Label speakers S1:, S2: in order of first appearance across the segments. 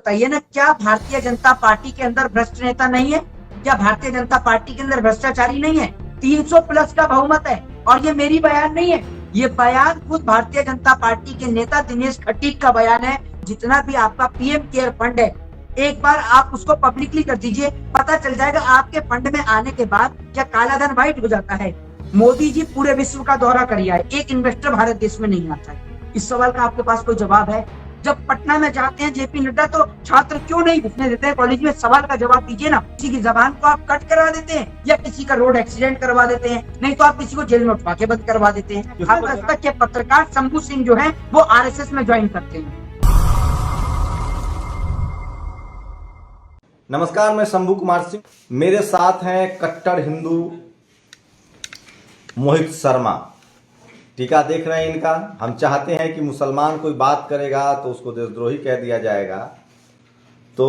S1: बताइए ना, क्या भारतीय जनता पार्टी के अंदर भ्रष्ट नेता नहीं है? क्या भारतीय जनता पार्टी के अंदर भ्रष्टाचारी नहीं है? 300 प्लस का बहुमत है। और ये मेरी बयान नहीं है, ये बयान खुद भारतीय जनता पार्टी के नेता दिनेश खटीक का बयान है। जितना भी आपका पीएम केयर फंड है, एक बार आप उसको पब्लिकली कर दीजिए, पता चल जाएगा आपके फंड में आने के बाद क्या काला धन व्हाइट हो जाता है। मोदी जी पूरे विश्व का दौरा करिए, एक इन्वेस्टर भारत देश में नहीं आता है। इस सवाल का आपके पास कोई जवाब है? जब पटना में जाते हैं जेपी नड्डा तो छात्र क्यों नहीं घुसने देते हैं कॉलेज में? सवाल का जवाब दीजिए ना। किसी की जबान को आप कट करवा देते हैं या किसी का रोड एक्सीडेंट करवा देते हैं, नहीं तो आप किसी को जेल में उठवा के बंद करवा देते हैं। अब तक के पत्रकार शंभू सिंह जो है वो आरएसएस में ज्वाइन करते हैं।
S2: नमस्कार, मैं शंभू कुमार सिंह। मेरे साथ हैं कट्टर हिंदू मोहित शर्मा। टीका देख रहे हैं इनका। हम चाहते हैं कि मुसलमान कोई बात करेगा तो उसको देशद्रोही कह दिया जाएगा। तो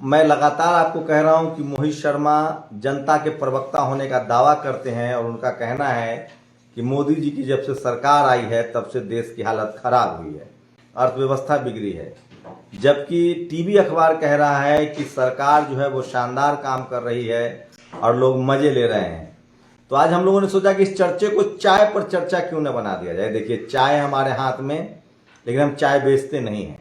S2: मैं लगातार आपको कह रहा हूं कि मोहित शर्मा जनता के प्रवक्ता होने का दावा करते हैं और उनका कहना है कि मोदी जी की जब से सरकार आई है तब से देश की हालत खराब हुई है, अर्थव्यवस्था बिगड़ी है। जबकि टीवी अखबार कह रहा है कि सरकार जो है वो शानदार काम कर रही है और लोग मजे ले रहे हैं। तो आज हम लोगों ने सोचा कि इस चर्चे को चाय पर चर्चा क्यों न बना दिया जाए। देखिए, चाय हमारे हाथ में, लेकिन हम चाय बेचते नहीं हैं।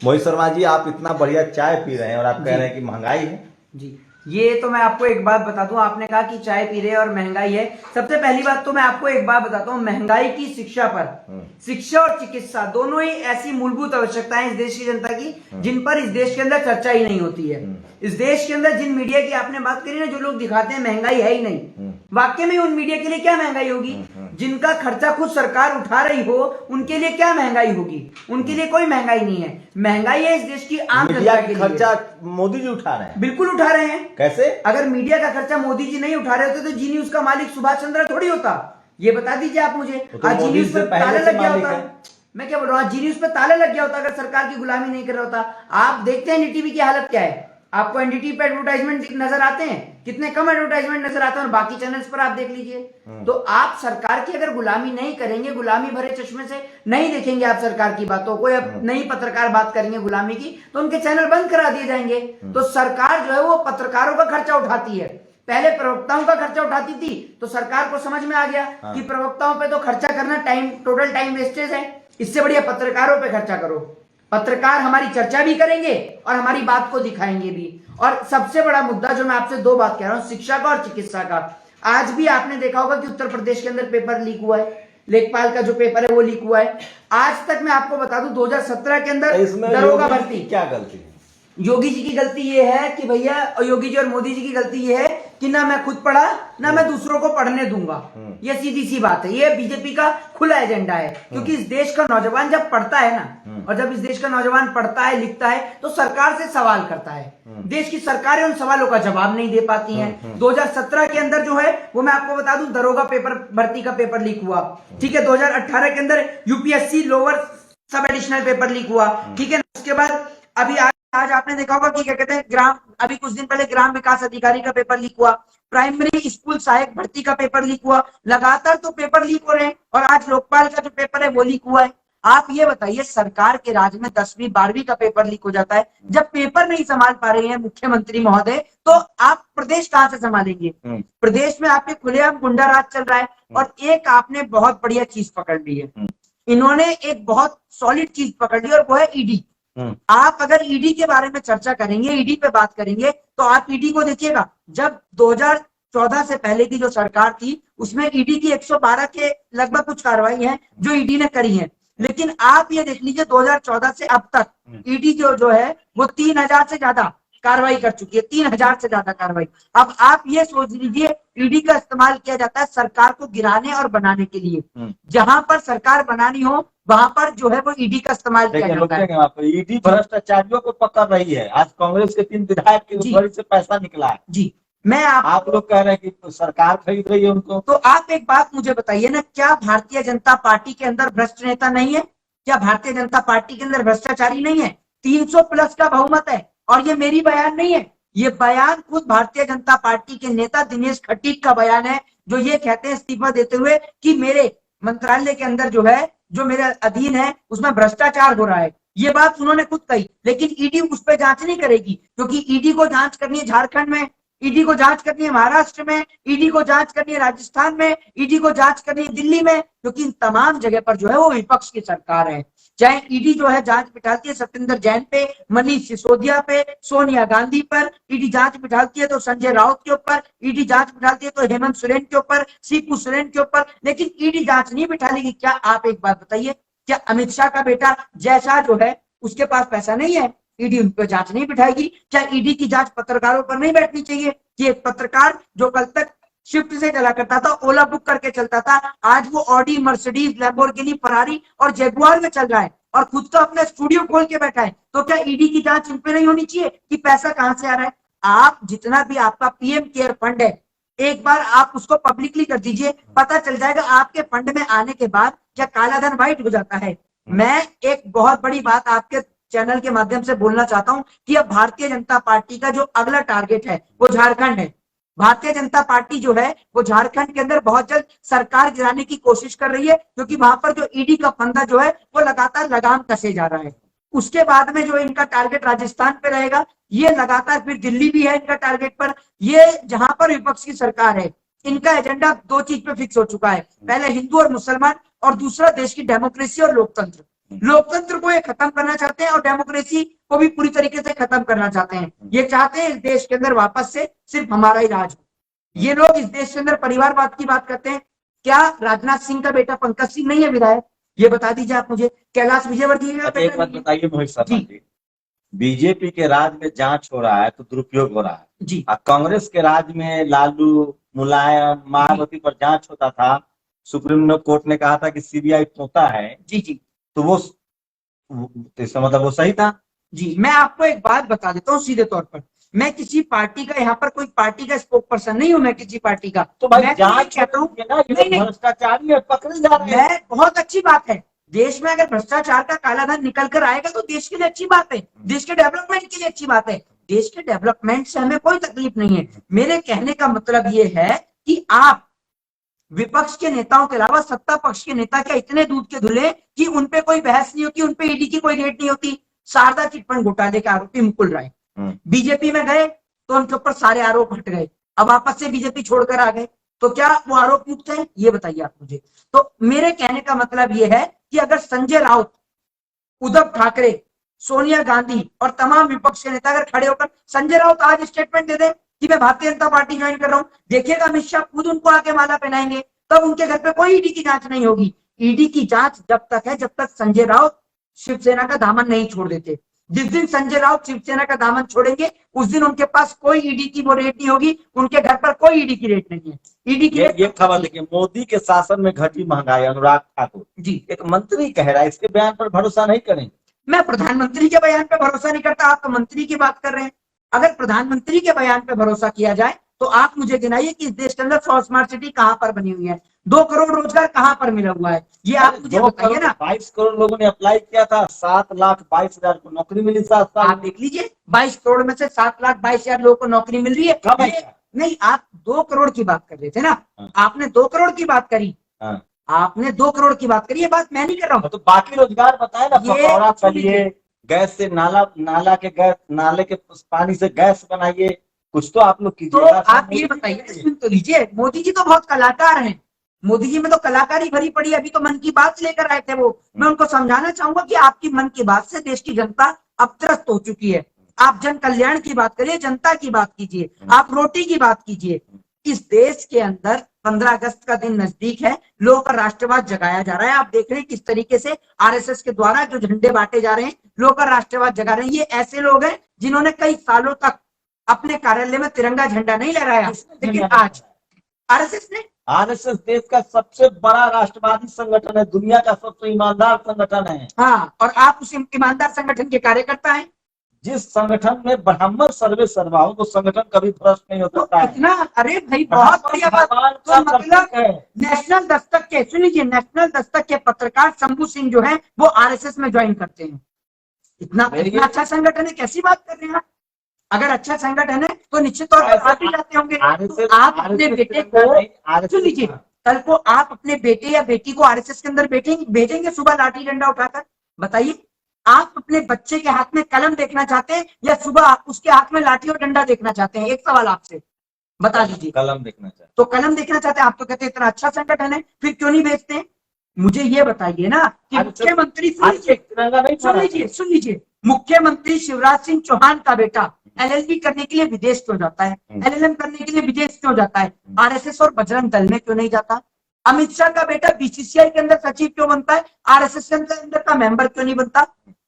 S2: मोहित शर्मा जी, आप इतना बढ़िया चाय पी रहे हैं और आप कह रहे हैं कि महंगाई है।
S1: जी, ये तो मैं आपको एक बात बता दूं। आपने कहा कि चाय पी रहे और महंगाई है। सबसे पहली बात तो मैं आपको एक बात बताता हूं, महंगाई की शिक्षा पर, शिक्षा और चिकित्सा दोनों ही ऐसी मूलभूत आवश्यकताएं इस देश की जनता की जिन पर इस देश के अंदर चर्चा ही नहीं होती है। इस देश के अंदर जिन मीडिया की आपने बात करी ना, जो लोग दिखाते हैं महंगाई है ही नहीं, वाकई में उन मीडिया के लिए क्या महंगाई होगी? जिनका खर्चा खुद सरकार उठा रही हो उनके लिए क्या महंगाई होगी? उनके लिए कोई महंगाई नहीं है। महंगाई है इस देश की आम जनता के लिए।
S2: खर्चा मोदी जी उठा रहे हैं।
S1: बिल्कुल उठा रहे हैं।
S2: कैसे?
S1: अगर मीडिया का खर्चा मोदी जी नहीं उठा रहे होते तो जी न्यूज का मालिक सुभाष चंद्र थोड़ी होता। ये बता दीजिए आप मुझे। आज जी न्यूज पर ताला लग गया होता। मैं क्या बोल रहा हूँ, आज जी न्यूज पर ताला लग गया होता अगर सरकार की गुलामी नहीं कर रहा होता। आप देखते हैं एनडीटीवी की हालत क्या है? आपको एनडीटीवी पे एडवर्टाइजमेंट नजर आते हैं? कितने कम एडवर्टाइजमेंट नजर आते हैं। और बाकी चैनल्स पर आप देख लीजिए। तो आप सरकार की अगर गुलामी नहीं करेंगे, गुलामी भरे चश्मे से नहीं देखेंगे आप सरकार की बातों को, या नहीं पत्रकार बात करेंगे गुलामी की, तो उनके चैनल बंद करा दिए जाएंगे। तो सरकार जो है वो पत्रकारों का खर्चा उठाती है। पहले प्रवक्ताओं का खर्चा उठाती थी, तो सरकार को समझ में आ गया कि प्रवक्ताओं पे तो खर्चा करना टोटल टाइम वेस्टेज है, इससे बढ़िया पत्रकारों पे खर्चा करो। पत्रकार हमारी चर्चा भी करेंगे और हमारी बात को दिखाएंगे भी। और सबसे बड़ा मुद्दा जो मैं आपसे दो बात कह रहा हूं, शिक्षा का और चिकित्सा का। आज भी आपने देखा होगा कि उत्तर प्रदेश के अंदर पेपर लीक हुआ है, लेखपाल का जो पेपर है वो लीक हुआ है। आज तक मैं आपको बता दूं 2017 के अंदर दरोगा भर्ती,
S2: क्या गलती है?
S1: योगी जी की गलती ये है कि भैया, योगी जी और मोदी जी की गलती ये है कि ना मैं खुद पढ़ा ना मैं दूसरों को पढ़ने दूंगा। ये सीधी सी बात है। ये बीजेपी का खुला एजेंडा है। क्योंकि इस देश का नौजवान जब पढ़ता है ना, और जब इस देश का नौजवान पढ़ता है लिखता है तो सरकार से सवाल करता है। देश की सरकारें उन सवालों का जवाब नहीं दे पाती हैं। 2017 के अंदर जो है वो मैं आपको बता दूं, दरोगा पेपर भर्ती का पेपर लीक हुआ। ठीक है, 2018 के अंदर यूपीएससी लोअर सब एडिशनल पेपर लीक हुआ। ठीक है, उसके बाद अभी आज आपने देखा होगा कि क्या कहते हैं, अभी कुछ दिन पहले ग्राम विकास अधिकारी का पेपर लीक हुआ, प्राइमरी स्कूल सहायक भर्ती का पेपर लीक हुआ। लगातार तो पेपर लीक हो रहे हैं। और आज लोकपाल का जो पेपर है वो लीक हुआ है। आप ये बताइए, सरकार के राज में 10वीं 12वीं का पेपर लीक हो जाता है। जब पेपर नहीं संभाल पा रहे हैं मुख्यमंत्री महोदय, तो आप प्रदेश कहां से संभालेंगे? प्रदेश में आपके खुलेआम गुंडा राज चल रहा है। और एक आपने बहुत बढ़िया चीज पकड़ ली है, इन्होंने एक बहुत सॉलिड चीज पकड़ ली और वो है ईडी। आप अगर ईडी के बारे में चर्चा करेंगे, ईडी पे बात करेंगे, तो आप ईडी को देखिएगा। जब 2014 से पहले की जो सरकार थी उसमें ईडी की 112 के लगभग कुछ कार्रवाई है जो ईडी ने करी है। लेकिन आप ये देख लीजिए 2014 से अब तक ईडी जो है वो 3000 से ज्यादा कार्रवाई कर चुकी है। 3000 से ज्यादा कार्रवाई। अब आप ये सोच लीजिए, ईडी का इस्तेमाल किया जाता है सरकार को गिराने और बनाने के लिए। जहां पर सरकार बनानी हो वहां पर जो है वो ईडी का इस्तेमाल किया जाता है।
S3: ईडी भ्रष्टाचारियों को पकड़ रही है। आज कांग्रेस के 3 विधायक की उंगली से पैसा निकला है।
S1: जी, मैं
S3: आप लोग कह रहे हैं कि सरकार खरीद रही है उनको।
S1: तो आप एक बात मुझे बताइए ना, क्या भारतीय जनता पार्टी के अंदर भ्रष्ट नेता नहीं है? क्या भारतीय जनता पार्टी के अंदर भ्रष्टाचारी नहीं है? 300 प्लस का बहुमत है। और ये मेरी बयान नहीं है, ये बयान खुद भारतीय जनता पार्टी के नेता दिनेश खटीक का बयान है, जो ये कहते हैं इस्तीफा देते हुए कि मेरे मंत्रालय के अंदर जो है, जो मेरे अधीन है, उसमें भ्रष्टाचार हो रहा है। ये बात उन्होंने खुद कही, लेकिन ईडी उस पर जांच नहीं करेगी, क्योंकि ईडी को जांच करनी है झारखंड में, ईडी को जांच करनी है महाराष्ट्र में, ईडी को जांच करनी है राजस्थान में, ईडी को जांच करनी है दिल्ली में, क्योंकि इन तमाम जगह पर जो है वो विपक्ष की सरकार है। चाहे ईडी जो है जांच बिठाती है सत्येंद्र जैन पे, मनीष सिसोदिया पे, सोनिया गांधी पर, ईडी जांच बिठाती है तो संजय राउत के ऊपर, ईडी जांच बिठाती है तो हेमंत सोरेन के ऊपर, शिबू सोरेन के ऊपर, लेकिन ईडी जांच नहीं बिठा लेगी। क्या आप एक बात बताइए, क्या अमित शाह का बेटा जय शाह जो है उसके पास पैसा नहीं है, ईडी उन पर जांच नहीं बिठाएगी? क्या ईडी की जांच पत्रकारों पर नहीं बैठनी चाहिए कि एक पत्रकार जो कल तक शिफ्ट से चला करता था, ओला बुक करके चलता था, आज वो ऑडी, मर्सिडीज, लैम्बोर्गिनी, फरारी और जगुआर में चल रहा है और खुद का अपना स्टूडियो खोल के बैठा है, तो क्या ईडी की जांच इन पे नहीं होनी चाहिए कि पैसा कहां से आ रहा है? आप जितना भी आपका पीएम केयर फंड है, एक बार आप उसको पब्लिकली कर दीजिए, पता चल जाएगा आपके फंड में आने के बाद क्या काला धन व्हाइट हो जाता है। मैं एक बहुत बड़ी बात आपके चैनल के माध्यम से बोलना चाहता हूं कि अब भारतीय जनता पार्टी का जो अगला टारगेट है वो झारखंड है। भारतीय जनता पार्टी जो है वो झारखंड के अंदर बहुत जल्द सरकार गिराने की कोशिश कर रही है, क्योंकि वहां पर जो ईडी का फंदा जो है वो लगातार लगाम कसे जा रहा है। उसके बाद में जो इनका टारगेट राजस्थान पे रहेगा, ये लगातार फिर दिल्ली भी है इनका टारगेट पर। ये जहां पर विपक्ष की सरकार है, इनका एजेंडा दो चीज पे फिक्स हो चुका है, पहले हिंदू और मुसलमान, और दूसरा देश की डेमोक्रेसी और लोकतंत्र। लोकतंत्र को ये खत्म करना चाहते हैं और डेमोक्रेसी को भी पूरी तरीके से खत्म करना चाहते हैं। ये चाहते हैं इस देश के अंदर वापस से सिर्फ हमारा ही राज हो। ये लोग इस देश के अंदर परिवारवाद की बात करते हैं। क्या राजनाथ सिंह का बेटा पंकज सिंह नहीं है विधायक? ये बता दीजिए आप मुझे। कैलाश विजयवर्गीय का
S3: अच्छा, एक बात बताइए मोहित शर्मा जी, बीजेपी के राज में जांच हो रहा है तो दुरुपयोग हो रहा है
S1: जी,
S3: और कांग्रेस के राज में लालू, मुलायम, मायावती पर जांच होता था, सुप्रीम कोर्ट ने कहा था कि सीबीआई तोता है,
S1: जी जी
S3: तो वो इसका मतलब वो सही था।
S1: जी। मैं आपको एक बात बता देता हूँ सीधे तौर पर, मैं किसी पार्टी का, यहाँ पर कोई पार्टी का स्पोक पर्सन नहीं हूँ मैं किसी पार्टी का,
S3: तो भाई
S1: मैं
S3: जांच
S1: कहता हूँ नहीं,
S3: भ्रष्टाचारी है, पकड़े जा रहे हैं।
S1: मैं बहुत अच्छी बात है, देश में अगर भ्रष्टाचार का काला धन निकल कर आएगा तो देश के लिए अच्छी बात है, देश के डेवलपमेंट के लिए अच्छी बात है। देश के डेवलपमेंट से हमें कोई तकलीफ नहीं है। मेरे कहने का मतलब ये है कि आप विपक्ष के नेताओं के अलावा सत्ता पक्ष के नेता क्या इतने दूध के धुले कि उनपे कोई बहस नहीं होती, उनपे ईडी की कोई रेड नहीं होती? शारदा चिटफंड घोटाले के आरोपी मुकुल राय बीजेपी में गए तो उनके ऊपर सारे आरोप हट गए, अब वापस से बीजेपी छोड़कर आ गए, तो क्या वो आरोप युक्त है? ये बताइए आप मुझे। तो मेरे कहने का मतलब ये है कि अगर संजय राउत, उद्धव ठाकरे, सोनिया गांधी और तमाम विपक्ष के नेता अगर खड़े होकर, संजय राउत आज स्टेटमेंट दे दे कि मैं भारतीय जनता पार्टी ज्वाइन कर रहा हूं, देखिएगा अमित शाह खुद उनको आके माला पहनाएंगे, तब उनके घर पे कोई ईडी की जांच नहीं होगी। ईडी की जांच जब तक है जब तक संजय राउत शिवसेना का दामन नहीं छोड़ देते। जिस दिन संजय राउत शिवसेना का दामन छोड़ेंगे उस दिन उनके पास कोई ईडी की वो रेट नहीं होगी, उनके घर पर कोई ईडी की रेट नहीं है। ईडी की
S3: ये खबर देखिए, मोदी के शासन में घटी महंगाई, अनुराग ठाकुर
S1: जी
S3: एक मंत्री कह रहा है, इसके बयान पर भरोसा नहीं करें।
S1: मैं प्रधानमंत्री के बयान पे भरोसा नहीं करता, आप तो मंत्री की बात कर रहे हैं। अगर प्रधानमंत्री के बयान पे भरोसा किया जाए तो आप मुझे गिनाइए कि इस देश के अंदर 100 स्मार्ट सिटी कहां पर बनी हुई है, 2 करोड़ रोजगार कहां पर मिला हुआ है, ये आप मुझे बताइए ना।
S3: 22 करोड़ लोगों ने अप्लाई किया था, 7,22,000 को नौकरी मिली। 7 साल
S1: आप देख लीजिए 22 करोड़ में से 7,22,000 लोगों को नौकरी मिल रही है।
S3: कब
S1: नहीं, आप 2 करोड़ की बात कर रहे थे ना, आपने 2 करोड़ की बात करी, आपने 2 करोड़ की बात करी, ये बात मैं नहीं कर रहा हूँ।
S3: तो बाकी रोजगार बताए ना, पकौड़ा तलिए, गैस से नाले के पानी से गैस बनाइए, कुछ तो आप लोग कीजिए।
S1: तो आप ये बताइए, सुन तो लीजिए, मोदी जी तो बहुत कलाकार हैं, मोदी जी में तो कलाकारी भरी पड़ी है। अभी तो मन की बात लेकर आए थे वो, मैं उनको समझाना चाहूंगा कि आपकी मन की बात से देश की जनता अब त्रस्त हो चुकी है। आप जन कल्याण की बात करिए, जनता की बात कीजिए, आप रोटी की बात कीजिए। इस देश के अंदर 15 अगस्त का दिन नजदीक है, लोगों का राष्ट्रवाद जगाया जा रहा है। आप देख रहे हैं किस तरीके से आरएसएस के द्वारा जो झंडे बांटे जा रहे हैं, लोगों का राष्ट्रवाद जगा रहे हैं। ये ऐसे लोग हैं जिन्होंने कई सालों तक अपने कार्यालय में तिरंगा झंडा नहीं लहराया, लेकिन आज आरएसएस
S3: देश का सबसे बड़ा राष्ट्रवादी संगठन है, दुनिया का सबसे ईमानदार संगठन है।
S1: हाँ, और आप उस ईमानदार संगठन के कार्यकर्ता हैं।
S3: जिस संगठन में ब्राह्मण सर्वे सर्वा हो तो संगठन कभी भ्रष्ट नहीं हो सकता है।
S1: इतना, अरे भाई बहुत बढ़िया बात। तो मतलब नेशनल दस्तक के, सुन लीजिए, नेशनल दस्तक के पत्रकार शंभू सिंह जो है वो आरएसएस में ज्वाइन करते हैं। इतना अच्छा संगठन है, कैसी बात कर रहे हैं आप? अगर अच्छा संगठन है तो निश्चित तौर पर आप भी जाते होंगे। तो आप अपने बेटे को, सुन लीजिए, कल को आप अपने बेटे या बेटी को आरएसएस के अंदर भेजेंगे सुबह लाठी डंडा उठाकर? बताइए, आप अपने बच्चे के हाथ में कलम देखना चाहते हैं या सुबह उसके हाथ में लाठी और डंडा देखना चाहते हैं? एक सवाल आपसे बता दीजिए।
S3: कलम देखना चाहिए।
S1: तो कलम देखना चाहते हैं आप, तो कहते हैं इतना अच्छा संगठन है, फिर क्यों नहीं भेजते हैं? मुझे ये बताइए ना कि मुख्यमंत्री, सुन लीजिए, मुख्यमंत्री शिवराज सिंह चौहान का बेटा एलएलबी करने के लिए विदेश क्यों जाता है? एलएलएम करने के लिए विदेश क्यों जाता है? आरएसएस और बजरंग दल में क्यों नहीं जाता? अमित शाह का बेटा बीसीसीआई के अंदर सचिव क्यों बनता है? आरएसएस के अंदर का मेंबर क्यों नहीं बनता?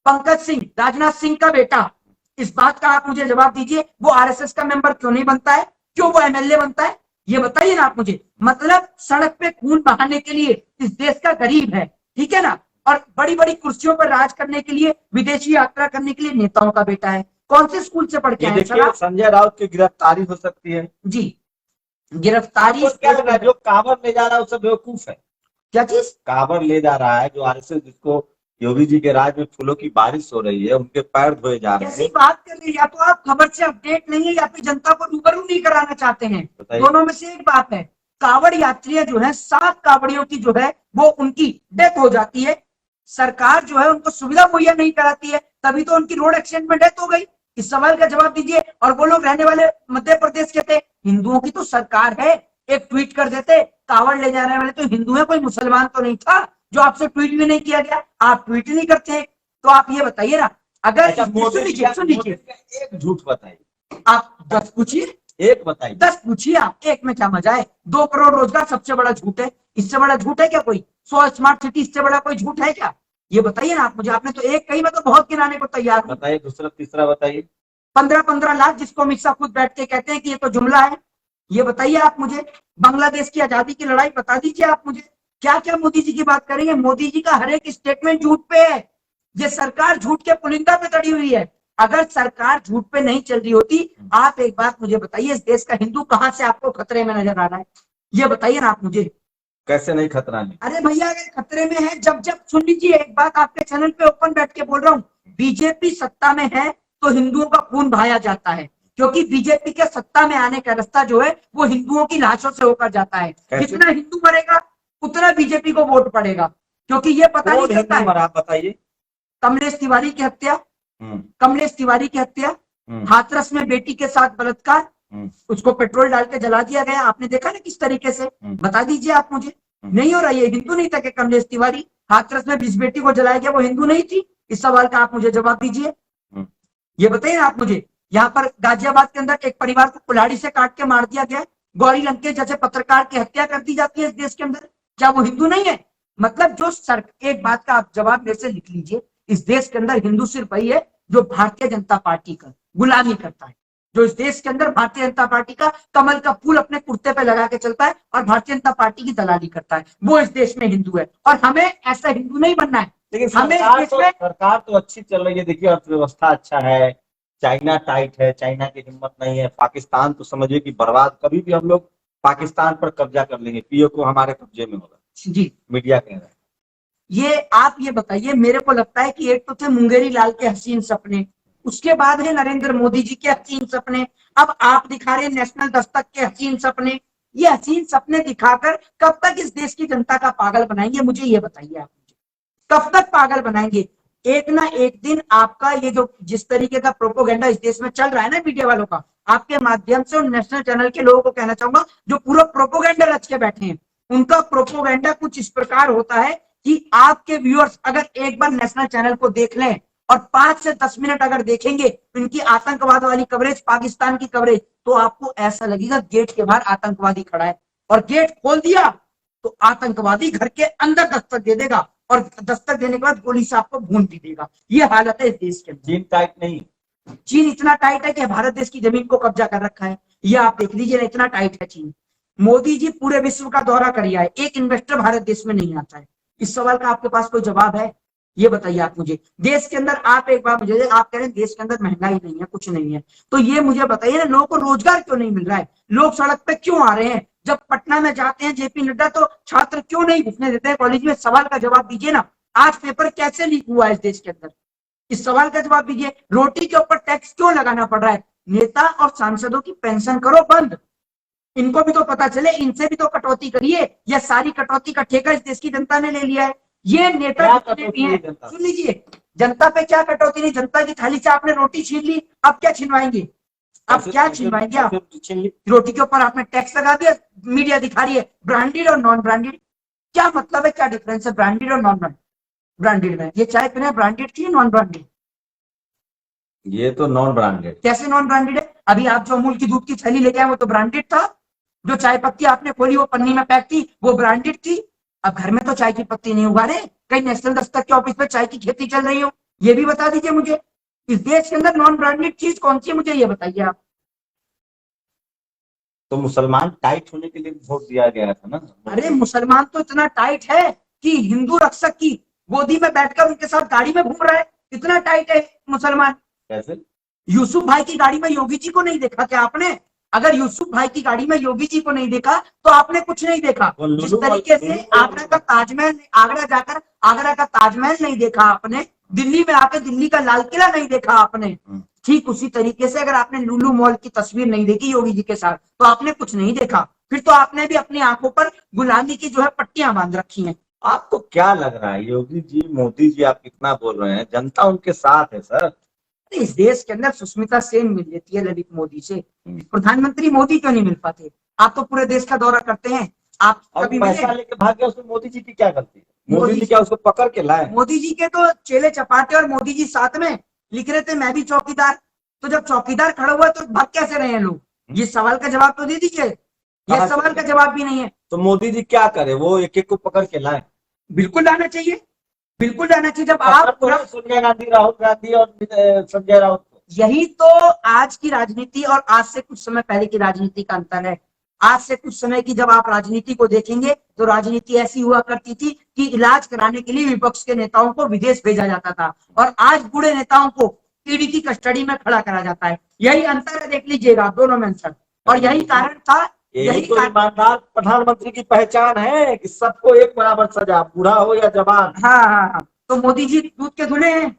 S1: पंकज सिंह, राजनाथ सिंह का बेटा, इस बात का आप मुझे जवाब दीजिए, वो आरएसएस का मेंबर क्यों नहीं बनता है? क्यों वो एमएलए बनता है? ये बताइए ना आप मुझे। मतलब सड़क पे खून बहाने के लिए इस देश का गरीब है, ठीक है ना, और बड़ी बड़ी कुर्सियों पर राज करने के लिए, विदेशी यात्रा करने के लिए नेताओं का बेटा है। कौन से स्कूल से पढ़ के आए सर आप?
S3: संजय राउत की गिरफ्तारी हो सकती है
S1: जी, गिरफ्तारी।
S3: जो कांवड़ ले जा रहा है उससे बेवकूफ है।
S1: क्या चीज?
S3: कांवड़ ले जा रहा है जो आरएसएस, जिसको योगी जी के राज में फूलों की बारिश हो रही है, उनके पैर धोए जा रहे
S1: कैसी
S3: हैं।
S1: बात कर रहे हैं? या तो आप खबर से अपडेट नहीं है या फिर जनता को रूबरू नहीं कराना चाहते हैं, दोनों में से एक बात है। कांवड़ यात्रियां जो है, 7 कांवड़ियों की जो है वो उनकी डेथ हो जाती है, सरकार जो है उनको सुविधा मुहैया नहीं कराती है, तभी तो उनकी रोड एक्सीडेंट में डेथ हो गई। इस सवाल का जवाब दीजिए। और वो लोग रहने वाले मध्य प्रदेश के थे, हिंदुओं की तो सरकार है, एक ट्वीट कर देते कांवड़ ले जाने वाले तो हिंदू है, कोई मुसलमान तो नहीं था, जो आपसे ट्वीट भी नहीं किया गया, आप ट्वीट नहीं करते। तो आप ये बताइए ना, अगर सुन लीजिए
S3: एक झूठ बताइए,
S1: आप 10 पूछिए,
S3: एक बताइए,
S1: 10 पूछिए, आप एक में क्या मजा है? 2 करोड़ रोजगार सबसे बड़ा झूठ है, इससे बड़ा झूठ है क्या कोई? 100 स्मार्ट सिटी, इससे बड़ा कोई झूठ है क्या? ये बताइए ना आप मुझे। आपने तो एक कही, मैं तो बहुत गिनाने को तैयार हूं।
S3: बताइए, दूसरा तीसरा बताइए।
S1: 15-15 लाख, जिसको अमित शाह खुद बैठ के कहते हैं कि ये तो जुमला है। ये बताइए आप मुझे। बांग्लादेश की आजादी की लड़ाई बता दीजिए आप मुझे। क्या क्या मोदी जी की बात करेंगे? मोदी जी का हर एक स्टेटमेंट झूठ पे है। ये सरकार झूठ के पुलिंदा पे चढ़ी हुई है। अगर सरकार झूठ पे नहीं चल रही होती, आप एक बात मुझे बताइए, इस देश का हिंदू कहां से आपको खतरे में नजर आ रहा है? ये बताइए ना आप मुझे।
S3: कैसे नहीं खतरा नहीं?
S1: अरे भैया, अगर खतरे में है, जब सुन लीजिए एक बात, आपके चैनल पे ओपन बैठ के बोल रहा हूँ, बीजेपी सत्ता में है तो हिंदुओं का खून बहाया जाता है, क्योंकि बीजेपी के सत्ता में आने का रास्ता जो है वो हिंदुओं की लाशों से होकर जाता है। जितना हिंदू मरेगा उतना बीजेपी को वोट पड़ेगा, क्योंकि ये पता नहीं चलता है।
S3: आप बताइए।
S1: कमलेश तिवारी की हत्या, कमलेश तिवारी की हत्या, हाथरस में बेटी के साथ बलात्कार, उसको पेट्रोल डाल के जला दिया गया, आपने देखा ना किस तरीके से? बता दीजिए आप मुझे। नहीं हो रहा? ये हिंदू नहीं था कि कमलेश तिवारी? हाथरस में जिस बेटी को जलाया गया वो हिंदू नहीं थी? इस सवाल का आप मुझे जवाब दीजिए। ये बताइए आप मुझे। यहाँ पर गाजियाबाद के अंदर एक परिवार को कुल्हाड़ी से काट के मार दिया गया, गौरी लंकेश जैसे पत्रकार की हत्या कर दी जाती है इस देश के अंदर, क्या वो हिंदू नहीं है? मतलब जो एक बात का आप जवाब मेरे से लिख लीजिए, इस देश के अंदर हिंदू सिर्फ वही है जो भारतीय जनता पार्टी का गुलामी करता है, जो इस देश के अंदर भारतीय जनता पार्टी का कमल का फूल अपने कुर्ते पे लगा के चलता है और भारतीय जनता पार्टी की दलाली करता है, वो इस देश में हिंदू है। और हमें ऐसा हिंदू नहीं बनना है।
S3: लेकिन
S1: हमें
S3: सरकार तो अच्छी चल रही है, देखिए अर्थव्यवस्था अच्छा है, चाइना टाइट है, चाइना की हिम्मत नहीं है, पाकिस्तान तो समझिए कि बर्बाद, कभी भी हम लोग पाकिस्तान पर कब्जा कर लेंगे, पीओ को हमारे कब्जे में होगा।
S1: जी,
S3: मीडिया कह रहा है।
S1: ये आप ये बताइए, मेरे को लगता है कि एक तो थे मुंगेरी लाल के हसीन सपने, उसके बाद है नरेंद्र मोदी जी के हसीन सपने, अब आप दिखा रहे हैं नेशनल दस्तक के हसीन सपने। ये हसीन सपने दिखाकर कब तक इस देश की जनता का पागल बनाएंगे? मुझे ये बताइए आप, मुझे कब तक पागल बनाएंगे? एक ना एक दिन आपका ये जो जिस तरीके का प्रोपोगेंडा इस देश में चल रहा है ना मीडिया वालों का, आपके माध्यम से उन नेशनल चैनल के लोगों को कहना चाहूंगा जो पूरा प्रोपोगेंडा रच के बैठे हैं, उनका प्रोपोगेंडा कुछ इस प्रकार होता है कि आपके व्यूअर्स अगर एक बार नेशनल चैनल को देख लें और 5 से 10 मिनट अगर देखेंगे इनकी आतंकवाद वाली कवरेज, पाकिस्तान की कवरेज, तो आपको ऐसा लगेगा गेट के बाहर आतंकवादी खड़ा है, और गेट खोल दिया तो आतंकवादी घर के अंदर दस्तक दे देगा, और दस्तक देने के बाद गोली से आपको भून भी देगा। ये हालत है इस देश के अंदर।
S3: चीन टाइट नहीं,
S1: चीन इतना टाइट है कि भारत देश की जमीन को कब्जा कर रखा है, ये आप देख लीजिए, इतना टाइट है चीन। मोदी जी पूरे विश्व का दौरा करिए आए, एक इन्वेस्टर भारत देश में नहीं आता है। इस सवाल का आपके पास कोई जवाब है? ये बताइए आप मुझे। देश के अंदर आप एक बार मुझे, आप कह रहे हैं देश के अंदर महंगाई नहीं है, कुछ नहीं है, तो ये मुझे बताइए ना, लोगों को रोजगार क्यों नहीं मिल रहा है? लोग सड़क पे क्यों आ रहे हैं? जब पटना में जाते हैं जेपी नड्डा तो छात्र क्यों नहीं घुसने देते हैं कॉलेज में? सवाल का जवाब दीजिए ना। आज पेपर कैसे लीक हुआ है इस देश के अंदर? इस सवाल का जवाब दीजिए। रोटी के ऊपर टैक्स क्यों लगाना पड़ रहा है? नेता और सांसदों की पेंशन करो बंद, इनको भी तो पता चले, इनसे भी तो कटौती करिए। यह सारी कटौती का ठेका इस देश की जनता ने ले लिया है। ये नेता सुन लीजिए, जनता पे क्या कटौती नहीं, जनता की थाली से आपने रोटी छीन ली, अब क्या छिनवाएंगे, अब क्या छिनवाएंगे आप? रोटी के ऊपर आपने टैक्स लगा दिया, मीडिया दिखा रही है ब्रांडेड और नॉन ब्रांडेड। क्या मतलब है, क्या डिफरेंस है ब्रांडेड और नॉन ब्रांडेड में? ये चाय पीना ब्रांडेड थी नॉन ब्रांडेड?
S3: ये तो नॉन ब्रांडेड।
S1: कैसे नॉन ब्रांडेड है? अभी आप जो अमूल की दूध की थैली लेके आए वो तो ब्रांडेड था, जो चाय पत्ती आपने खोली वो पन्नी में पैक थी वो ब्रांडेड थी। अब घर में तो चाय की पत्ती नहीं उगा रहे, कहीं नेशनल दस्तक के ऑफिस में चाय की खेती चल रही हो, ये भी बता दीजिए मुझे। इस देश के अंदर नॉन ब्रांडेड चीज कौन सी है, मुझे ये बताइए आप।
S3: तो मुसलमान टाइट होने के लिए वोट दिया गया था ना।
S1: अरे मुसलमान तो इतना टाइट है कि हिंदू रक्षक की गोदी में बैठकर उनके साथ गाड़ी में घूम रहा है, इतना टाइट है मुसलमान।
S3: कैसे?
S1: यूसुफ भाई की गाड़ी में योगी जी को नहीं देखा क्या आपने? अगर यूसुफ भाई की गाड़ी में योगी जी को नहीं देखा तो आपने कुछ नहीं देखा। जिस तरीके से आगरा का ताजमहल, आगरा जाकर आगरा का ताजमहल नहीं देखा आपने, दिल्ली में आकर दिल्ली का लाल किला नहीं देखा आपने, ठीक उसी तरीके से अगर आपने लुलु मॉल की तस्वीर नहीं देखी योगी जी के साथ तो आपने कुछ नहीं देखा। फिर तो आपने भी अपनी आंखों पर गुलामी की जो है पट्टियां बांध रखी हैं।
S3: आपको क्या लग रहा है, योगी जी मोदी जी आप कितना बोल रहे हैं, जनता उनके साथ है सर।
S1: इस देश के अंदर सुष्मिता सेन मिल लेती है ललित मोदी से, प्रधानमंत्री मोदी क्यों नहीं मिल पाते? आप तो पूरे देश का दौरा करते हैं, आप कभी
S3: पैसा लेके भाग गया, उसमें मोदी जी की क्या गलती है? मोदी जी क्या उसको पकड़ के लाए?
S1: मोदी जी के तो चेले चपाटे और मोदी जी साथ में लिख रहे थे मैं भी चौकीदार, तो जब चौकीदार खड़ा हुआ तो भाग कैसे रहे हैं लोग? ये सवाल का जवाब तो दे दीजिए, ये सवाल का जवाब भी नहीं है।
S3: तो मोदी जी क्या करे, वो एक एक को पकड़ के लाए?
S1: बिल्कुल लाना चाहिए, बिल्कुल लाना चाहिए। जब आप
S3: सोनिया गांधी, राहुल गांधी और संजय राउत,
S1: यही तो आज की राजनीति और आज से कुछ समय पहले की राजनीति का अंतर है। आज से कुछ समय की जब आप राजनीति को देखेंगे तो राजनीति ऐसी हुआ करती थी कि इलाज कराने के लिए विपक्ष के नेताओं को विदेश भेजा जाता था, और आज बूढ़े नेताओं को ईडी की कस्टडी में खड़ा करा जाता है। यही अंतर है, देख लीजिएगा दोनों में अंतर। और यही कारण था,
S3: यही तो ईमानदार प्रधानमंत्री की पहचान है कि सबको एक बराबर सजा, बूढ़ा हो या जवान।
S1: हाँ, तो मोदी जी दूध के धुले हैं।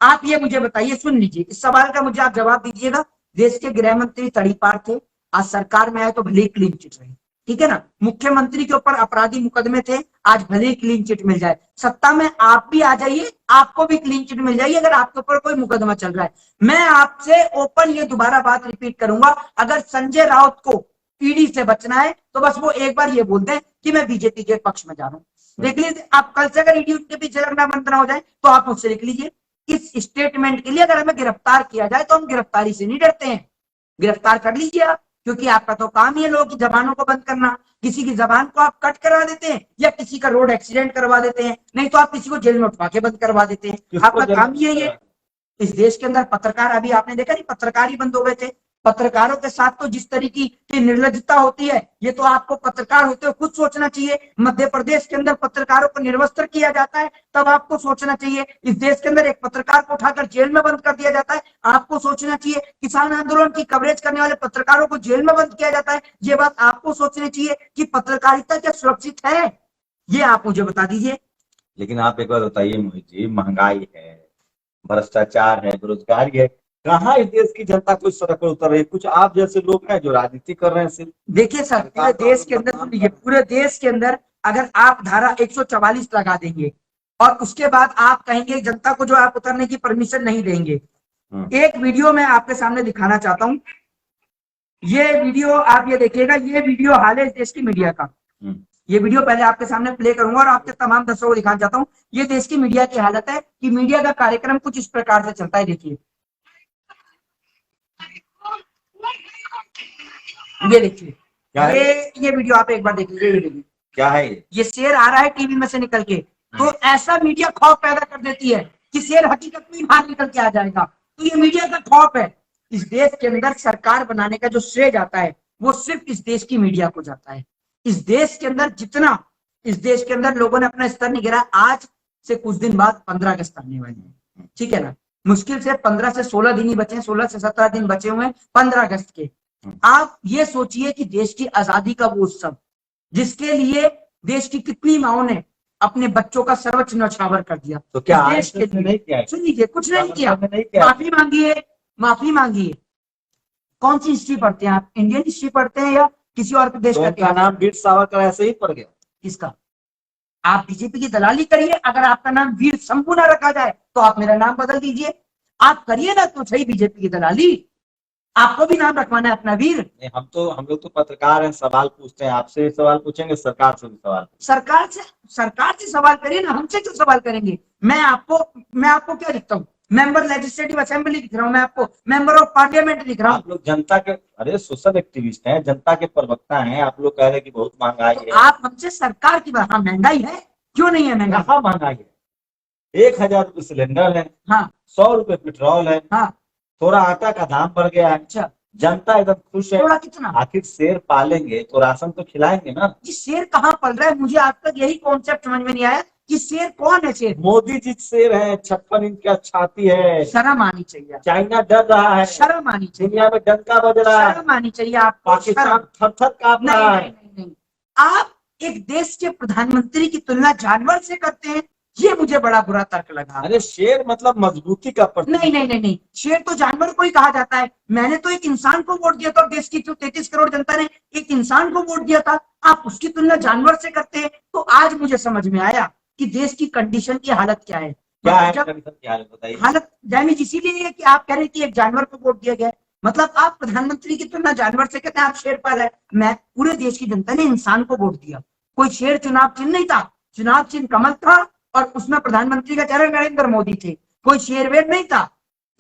S1: आप ये मुझे बताइए, सुन लीजिए, इस सवाल का मुझे आप जवाब दीजिएगा। देश के गृह मंत्री तड़ीपार थे, आज सरकार में आए तो भले ही क्लीन चिट रहे, ठीक है ना। मुख्यमंत्री के ऊपर अपराधी मुकदमे थे, आज भले ही क्लीन चिट मिल जाए। सत्ता में आप भी आ जाइए, आपको भी क्लीन चिट मिल जाएगी अगर आपके ऊपर कोई मुकदमा चल रहा है। मैं आपसे ओपन ये दोबारा बात रिपीट करूंगा, अगर संजय राउत को ईडी से बचना है तो बस वो एक बार ये बोल दें कि मैं बीजेपी के पक्ष में जा रहा हूँ। देख लीजिए, आप कल से अगर ईडी उनके पीछे लगना बंद ना हो जाए तो आप मुझसे लिख लीजिए, इस स्टेटमेंट के लिए अगर हमें गिरफ्तार किया जाए तो हम गिरफ्तारी से नहीं डरते हैं, गिरफ्तार कर लीजिए आप, क्योंकि आपका तो काम ही है लोगों की जबानों को बंद करना। किसी की जबान को आप कट करवा देते हैं या किसी का रोड एक्सीडेंट करवा देते हैं, नहीं तो आप किसी को जेल में उठवा के बंद करवा देते हैं, आपका काम ही है ये। इस देश के अंदर पत्रकार, अभी आपने देखा नहीं, पत्रकार ही बंद हो गए थे। पत्रकारों के साथ तो जिस तरीके की निर्लज्जता होती है, ये तो आपको पत्रकार होते हुए खुद सोचना चाहिए। मध्य प्रदेश के अंदर पत्रकारों को निर्वस्त्र किया जाता है, तब आपको सोचना चाहिए। इस देश के अंदर एक पत्रकार को उठाकर जेल में बंद कर दिया जाता है, आपको सोचना चाहिए। किसान आंदोलन की कवरेज करने वाले पत्रकारों को जेल में बंद किया जाता है, ये बात आपको सोचनी चाहिए कि पत्रकारिता क्या सुरक्षित है, ये आप मुझे बता दीजिए।
S3: लेकिन आप एक बार बताइए मोहित जी, महंगाई है, भ्रष्टाचार है, बेरोजगारी है, कहाँ इस देश की जनता कुछ सड़क पर उतर रही है? कुछ आप जैसे लोग हैं जो राजनीति कर रहे हैं सिर्फ।
S1: देखिए सर, पूरे देश के अंदर, सुनिए, पूरे देश के अंदर अगर आप धारा 144 लगा देंगे और उसके बाद आप कहेंगे जनता को जो आप उतरने की परमिशन नहीं देंगे। एक वीडियो मैं आपके सामने दिखाना चाहता हूं, ये वीडियो आप ये देखिएगा, ये वीडियो हाल है इस देश की मीडिया का। ये वीडियो पहले आपके सामने प्ले करूंगा और आपके तमाम दर्शकों को दिखाना चाहता हूं। ये देश की मीडिया की हालत है कि मीडिया का कार्यक्रम कुछ इस प्रकार से चलता है, देखिए, ये देखिए, ये वीडियो आप एक बार देख लीजिए।
S3: क्या है
S1: ये शेर आ रहा है टीवी में से निकल के, तो ऐसा मीडिया खौफ पैदा कर देती है कि शेर हकीकत में बाहर निकल के आ जाएगा, तो ये मीडिया का खौफ है। इस देश के अंदर सरकार बनाने का जो श्रेय जाता है वो सिर्फ इस देश की मीडिया को जाता है। इस देश के अंदर जितना, इस देश के अंदर लोगों ने अपना स्तर नहीं गिरा, आज से कुछ दिन बाद 15 अगस्त आने वाले हैं, ठीक है ना, मुश्किल से 15 से 16 दिन ही बचे हैं, 16 से 17 दिन बचे हुए हैं 15 अगस्त के। आप ये सोचिए कि देश की आजादी का वो उत्सव जिसके लिए देश की कितनी माओं ने अपने बच्चों का सर्वोच्च न्यौछावर कर दिया,
S3: तो क्या
S1: देश के
S3: नहीं किया?
S1: सुन लीजिए, कुछ नहीं किया, माफी मांगिए, माफी मांगिए। कौन सी हिस्ट्री पढ़ते हैं आप, इंडियन हिस्ट्री पढ़ते हैं या किसी और देश का?
S3: नाम वीर सावरकर ऐसे ही पड़ गया।
S1: किसका? आप बीजेपी की दलाली करिए, अगर आपका नाम वीर शंभू ना रखा जाए तो आप मेरा नाम बदल दीजिए। आप करिए ना तो सही बीजेपी की दलाली, आपको भी नाम रखवाना है अपना वीर।
S3: नहीं, हम लोग तो पत्रकार हैं, सवाल पूछते हैं, आपसे सवाल पूछेंगे, सरकार से भी सवाल पूछेंगे।
S1: सरकार से सवाल करिए ना, हमसे क्यों सवाल करेंगे। मैं आपको क्या लिखता हूँ, मेंबर लेजिस्लेटिव असेंबली लिख रहा हूँ, मैं आपको मेंबर ऑफ पार्लियामेंट लिख रहा हूँ।
S3: आप लोग जनता के, अरे सोशल एक्टिविस्ट हैं, जनता के प्रवक्ता हैं, आप लोग कह रहे हैं कि बहुत महंगाई
S1: तो
S3: है।
S1: आप हमसे सरकार की बात, हाँ महंगाई है, क्यों नहीं है महंगाई।
S3: कहाँ महंगाई है, 1000 रुपये सिलेंडर है,
S1: हाँ
S3: 100 रुपये पेट्रोल है,
S1: हाँ
S3: थोड़ा आटा का दाम बढ़ गया है,
S1: अच्छा,
S3: जनता एकदम खुश है।
S1: थोड़ा कितना,
S3: आखिर शेर पालेंगे तो राशन तो खिलाएंगे ना।
S1: ये शेर कहाँ पल रहा है, मुझे आज तक यही कॉन्सेप्ट समझ में नहीं आया कि शेर कौन है। शेर
S3: मोदी जी शेर है, 56 इंच का छाती है,
S1: शर्म आनी चाहिए,
S3: चाइना डर रहा है,
S1: शर्म आनी चाहिए,
S3: दुनिया में डंका बज रहा है,
S1: शर्म आनी चाहिए आपको,
S3: पाकिस्तान
S1: शर्म।
S3: थर थर कांप
S1: नहीं
S3: रहा
S1: नहीं
S3: है।
S1: नहीं नहीं, आप एक देश के प्रधानमंत्री की तुलना जानवर से करते हैं, ये मुझे बड़ा बुरा तर्क लगा।
S3: अरे शेर मतलब मजबूती का प्रतीक।
S1: नहीं नहीं नहीं नहीं, शेर तो जानवर को ही कहा जाता है। मैंने तो एक इंसान को वोट दिया था, देश की जो 33 करोड़ जनता ने एक इंसान को वोट दिया था, आप उसकी तुलना जानवर से करते हैं। तो आज मुझे समझ में आया कि देश की कंडीशन की हालत क्या है।
S3: क्या है
S1: जब
S3: कंडीशन की हालत बताइए।
S1: हालत डैमेज इसीलिए है कि आप कह रहे हैं कि एक जानवर को वोट दिया गया है, मतलब आप प्रधानमंत्री की तुलना जानवर से कहते हैं, आप शेर पाल है। मैं, पूरे देश की जनता ने इंसान को वोट दिया, कोई शेर चुनाव चिन्ह नहीं था, चुनाव चिन्ह कमल था और उसमें प्रधानमंत्री का चेहरा नरेंद्र मोदी थे, कोई शेर वेर नहीं था।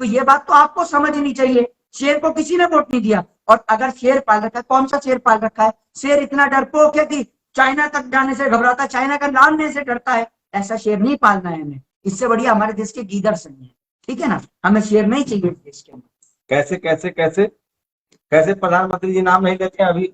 S1: तो ये बात तो आपको समझनी चाहिए, शेर को किसी ने वोट नहीं दिया। और अगर शेर पाल रखा है, कौन सा शेर पाल रखा है, शेर इतना डरपोक है कि चाइना तक जाने से घबराता है, चाइना का नाम लेने से डरता है, ऐसा शेर नहीं पालना है हमें। इससे बढ़िया हमारे देश के गीदड़ सही है, ठीक है ना, हमें शेर नहीं चाहिए इस देश के अंदर।
S3: कैसे कैसे कैसे कैसे प्रधानमंत्री जी नाम नहीं लेते हैं अभी।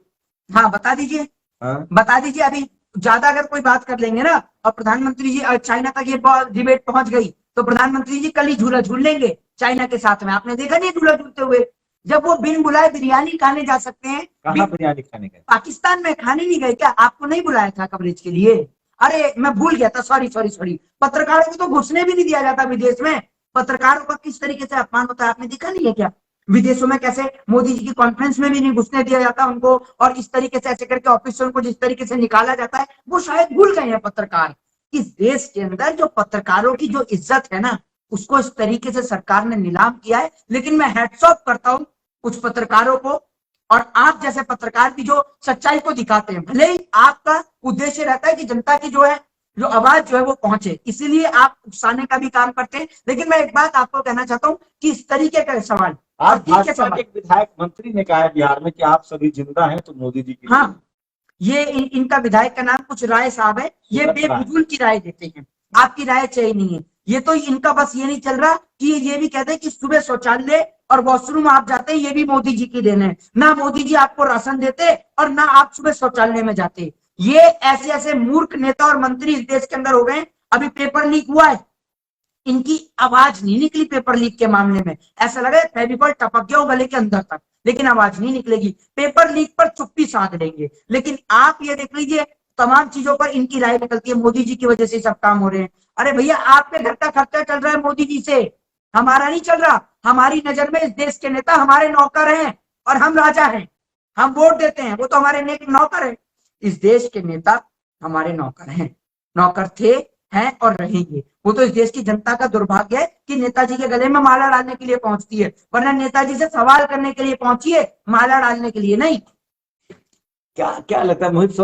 S1: हाँ बता दीजिए,
S3: हाँ?
S1: बता दीजिए। अभी ज्यादा अगर कोई बात कर लेंगे ना और प्रधानमंत्री जी चाइना तक ये डिबेट पहुंच गई तो प्रधानमंत्री जी कल ही झूला झूल लेंगे चाइना के साथ में। आपने देखा नहीं झूला झूलते हुए, जब वो बिन बुलाए बिरयानी खाने जा सकते हैं।
S3: कहाँ बिरयानी खाने गए?
S1: पाकिस्तान में खाने नहीं गए क्या, आपको नहीं बुलाया था कवरेज के लिए। अरे मैं भूल गया था, सॉरी सॉरी सॉरी। पत्रकारों को तो घुसने भी नहीं दिया जाता विदेश में, पत्रकारों का किस तरीके से अपमान होता है आपने देखा नहीं है क्या। विदेशों में कैसे मोदी जी की कॉन्फ्रेंस में भी नहीं घुसने दिया जाता उनको, और इस तरीके से ऐसे करके ऑफिस से उनको जिस तरीके से निकाला जाता है, वो शायद भूल गए हैं पत्रकार। इस देश के अंदर जो पत्रकारों की जो इज्जत है ना, उसको इस तरीके से सरकार ने नीलाम किया है। लेकिन मैं हैट्स ऑफ करता हूं कुछ पत्रकारों को, और आप जैसे पत्रकार भी जो सच्चाई को दिखाते हैं। भले ही आपका उद्देश्य रहता है कि जनता की जो है जो आवाज जो है वो पहुंचे, इसीलिए आप उकसाने का भी काम करते हैं। लेकिन मैं एक बात आपको कहना चाहता हूं कि इस तरीके का सवाल,
S3: आज भाजपा के एक विधायक मंत्री ने कहा है बिहार में कि आप सभी जिंदा हैं तो मोदी जी की।
S1: हाँ, ये इनका विधायक का नाम कुछ राय साहब है, ये बेफिजूल की राय देते हैं, आपकी राय चाहिए नहीं है। ये तो इनका बस ये नहीं चल रहा कि ये भी कहते हैं कि सुबह शौचालय और वॉशरूम आप जाते हैं, ये भी मोदी जी की देन है। ना मोदी जी आपको राशन देते और ना आप सुबह शौचालय में जाते। ये ऐसे ऐसे मूर्ख नेता और मंत्री इस देश के अंदर हो गए। अभी पेपर लीक हुआ है, इनकी आवाज नहीं निकली पेपर लीक के मामले में, ऐसा लगा फेविकॉल टपक गया गले के अंदर तक, लेकिन आवाज नहीं निकलेगी। पेपर लीक पर चुप्पी साध लेंगे, लेकिन आप ये देख लीजिए तमाम चीजों पर इनकी राय निकलती है, मोदी जी की वजह से सब काम हो रहे हैं। अरे भैया आपके घर का खर्चा चल रहा है मोदी जी से, हमारा नहीं चल रहा। हमारी नजर में इस देश के नेता हमारे नौकर हैं और हम राजा हैं, हम वोट देते हैं, वो तो हमारे नौकर है। इस देश के नेता हमारे नौकर हैं, नौकर थे, हैं और रहेंगे। वो तो इस देश की जनता का दुर्भाग्य है कि नेताजी के गले में माला डालने के लिए पहुंचती है, वरना नेताजी से सवाल करने के लिए पहुंची है, माला डालने के लिए नहीं।
S3: क्या क्या लगता है मोहित,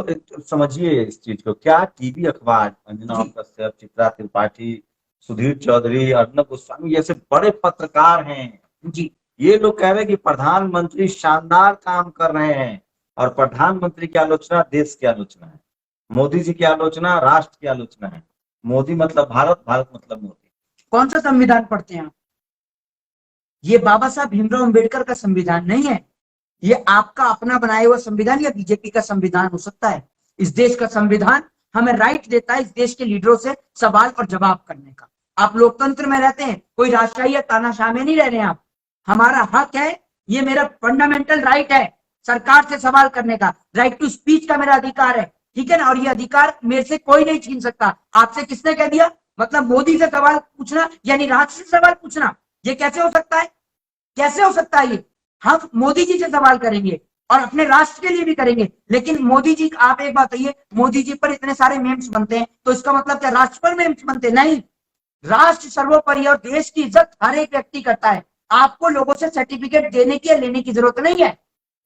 S3: समझिए इस चीज को, क्या टीवी अखबार अंजना कश्यप, चित्रा त्रिपाठी, सुधीर चौधरी, अर्नब गोस्वामी जैसे बड़े पत्रकार हैं
S1: जी,
S3: ये लोग कह रहे हैं कि प्रधानमंत्री शानदार काम कर रहे हैं, और प्रधानमंत्री की आलोचना देश की आलोचना है, मोदी जी की आलोचना राष्ट्र की आलोचना है। मोदी मतलब भारत, भारत मतलब मोदी।
S1: कौन सा संविधान पढ़ते हैं आप? ये बाबा साहब भीमराव अंबेडकर का संविधान नहीं है, ये आपका अपना बनाया हुआ संविधान या बीजेपी का संविधान हो सकता है। इस देश का संविधान हमें राइट देता है इस देश के लीडरों से सवाल और जवाब करने का। आप लोकतंत्र में रहते हैं, कोई राजशाही या तानाशाह में नहीं रह रहे हैं आप। हमारा हक है, ये मेरा फंडामेंटल राइट है सरकार से सवाल करने का, राइट टू स्पीच का मेरा अधिकार है, ठीक है ना। और ये अधिकार मेरे से कोई नहीं छीन सकता। आपसे किसने कह दिया? मतलब मोदी से सवाल पूछना यानी राष्ट्र से सवाल पूछना, ये कैसे हो सकता है? कैसे हो सकता है ये? हम मोदी जी से सवाल करेंगे, और अपने राष्ट्र के लिए भी करेंगे। लेकिन मोदी जी, आप एक बात कहिए, मोदी जी पर इतने सारे मेम्स बनते हैं तो इसका मतलब क्या राष्ट्र पर मेम्स बनते? नहीं, राष्ट्र सर्वोपरि और देश की इज्जत हर एक व्यक्ति करता है। आपको लोगों से सर्टिफिकेट देने की या लेने की जरूरत नहीं है।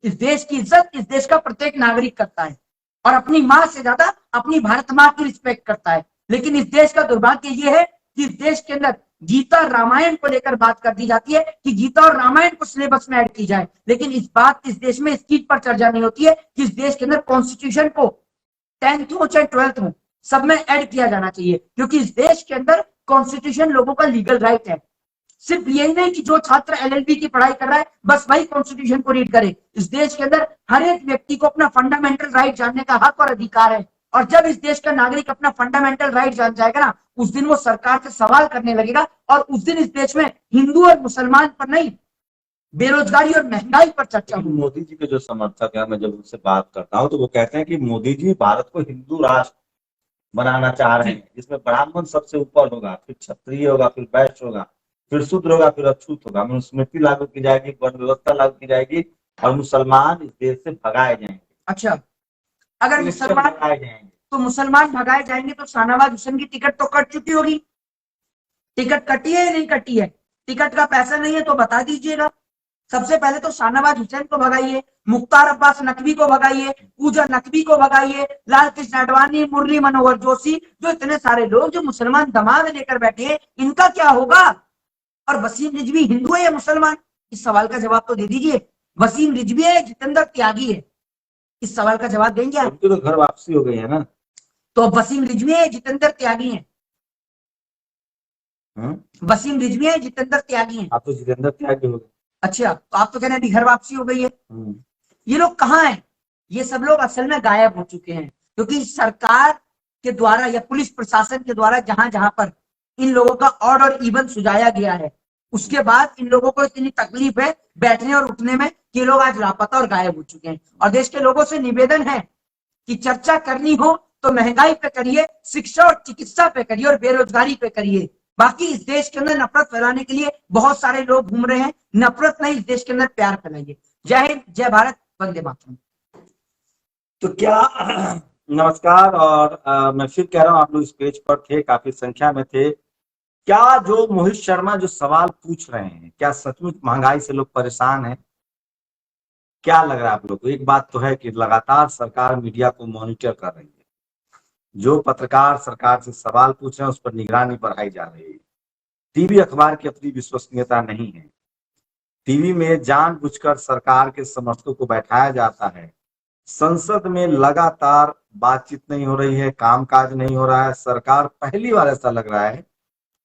S1: इस देश की इज्जत इस देश का प्रत्येक नागरिक करता है और अपनी मां से ज्यादा अपनी भारत मां की रिस्पेक्ट करता है। लेकिन इस देश का दुर्भाग्य यह है कि इस देश के अंदर गीता रामायण को लेकर बात कर दी जाती है कि गीता और रामायण को सिलेबस में ऐड की जाए, लेकिन इस देश में इस चीज पर चर्चा नहीं होती है कि इस देश के अंदर कॉन्स्टिट्यूशन को 10th हो चाहे 12th हो, सब में ऐड किया जाना चाहिए, क्योंकि इस देश के अंदर कॉन्स्टिट्यूशन लोगों का लीगल राइट है। सिर्फ यही नहीं कि जो छात्र एलएलबी की पढ़ाई कर रहा है बस वही कॉन्स्टिट्यूशन को रीड करे। इस देश के अंदर हर एक व्यक्ति को अपना फंडामेंटल राइट जानने का हक और अधिकार है, और जब इस देश का नागरिक अपना फंडामेंटल राइट जान जाएगा ना, उस दिन वो सरकार से सवाल करने लगेगा, और उस दिन इस देश में हिंदू और मुसलमान पर नहीं, बेरोजगारी और महंगाई पर चर्चा होगी।
S3: मोदी जी के जो समर्थक है, मैं जब उनसे बात करता हूँ तो वो कहते हैं कि मोदी जी भारत को हिंदू राष्ट्र बनाना चाह रहे हैं, जिसमें ब्राह्मण सबसे ऊपर होगा, फिर क्षत्रिय होगा, फिर वैश्य होगा, फिर शूद्र होगा, फिर अछूत होगा, मनुस्मृति लागू की जाएगी, वर्ण व्यवस्था लागू की जाएगी, और मुसलमान इस देश से भगाए जाएंगे।
S1: अच्छा, अगर मुसलमान
S3: भगाए जाएंगे
S1: तो मुसलमान भगाए जाएंगे तो शाहनवाज हुसैन की टिकट तो कट चुकी होगी। टिकट कटी है या नहीं कटी है? टिकट का पैसा नहीं है तो बता दीजिएगा। सबसे पहले तो शाहनवाज हुसैन को भगाइए, मुख्तार अब्बास नकवी को भगाइए, पूजा नकवी को भगाइए, लाल कृष्ण आडवाणी, मुरली मनोहर जोशी, जो इतने सारे लोग जो मुसलमान दमाग लेकर बैठे हैं, इनका क्या होगा? और वसीम रिजवी हिंदू है या मुसलमान? इस सवाल का जवाब तो दे दीजिए। वसीम रिजवी है, जितेंद्र त्यागी है? इस सवाल का जवाब देंगे आप?
S3: उनकी तो घर वापसी हो गई है ना।
S1: तो वसीम रिजवी है, जितेंद्र त्यागी है? वसीम रिजवी है, जितेंद्र त्यागी है?
S3: आप तो जितेंद्र त्यागी हो गए।
S1: अच्छा, तो आप तो कह रहे हैं घर वापसी हो गई है। ये लोग कहाँ हैं? ये सब लोग असल में गायब हो चुके हैं, क्योंकि सरकार के द्वारा या पुलिस प्रशासन के द्वारा जहां जहां पर इन लोगों का ऑड और इवन सुझाया गया है, उसके बाद इन लोगों को इतनी तकलीफ है बैठने और उठने में कि लोग आज लापता और गायब हो चुके हैं। और देश के लोगों से निवेदन है कि चर्चा करनी हो तो महंगाई पे करिए, शिक्षा और चिकित्सा पे करिए, और बेरोजगारी पे करिए। बाकी इस देश के अंदर नफरत फैलाने के लिए बहुत सारे लोग घूम रहे हैं। नफरत नहीं, इस देश के अंदर प्यार फैलाइए। जय हिंद, जय भारत, वंदे मातरम।
S3: तो क्या नमस्कार, और मैं फिर कह रहा हूँ, आप लोग इस पेज पर थे, काफी संख्या में थे। क्या जो मोहित शर्मा जो सवाल पूछ रहे हैं, क्या सचमुच महंगाई से लोग परेशान हैं? क्या लग रहा है आप लोग को? एक बात तो है कि लगातार सरकार मीडिया को मॉनिटर कर रही है। जो पत्रकार सरकार से सवाल पूछ रहे हैं उस पर निगरानी बढ़ाई जा रही है। टीवी अखबार की अपनी विश्वसनीयता नहीं है। टीवी में जानबूझकर सरकार के समर्थकों को बैठाया जाता है। संसद में लगातार बातचीत नहीं हो रही है, कामकाज नहीं हो रहा है। सरकार, पहली बार ऐसा लग रहा है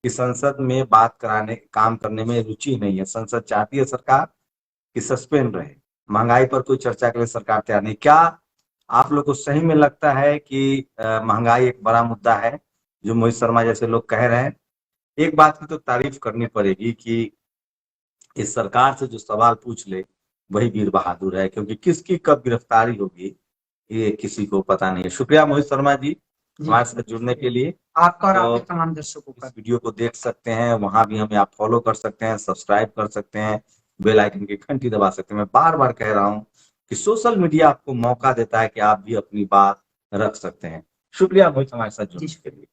S3: कि संसद में बात कराने, काम करने में रुचि नहीं है। संसद चाहती है सरकार कि सस्पेंड रहे। महंगाई पर कोई चर्चा के लिए सरकार तैयार नहीं। क्या आप लोग को सही में लगता है कि महंगाई एक बड़ा मुद्दा है, जो मोहित शर्मा जैसे लोग कह रहे हैं? एक बात की तो तारीफ करनी पड़ेगी कि इस सरकार से जो सवाल पूछ ले वही वीर बहादुर है, क्योंकि किसकी कब गिरफ्तारी होगी ये किसी को पता नहीं है। शुक्रिया मोहित शर्मा जी हमारे साथ जुड़ने के लिए।
S1: आपका और
S3: तो
S1: आपके तमाम दर्शकों का।
S3: इस वीडियो को देख सकते हैं, वहां भी हमें आप फॉलो कर सकते हैं, सब्सक्राइब कर सकते हैं, बेल आइकन की घंटी दबा सकते हैं। मैं बार बार कह रहा हूँ कि सोशल मीडिया आपको मौका देता है कि आप भी अपनी बात रख सकते हैं। शुक्रिया मोहित हमारे साथ जुड़ने के लिए।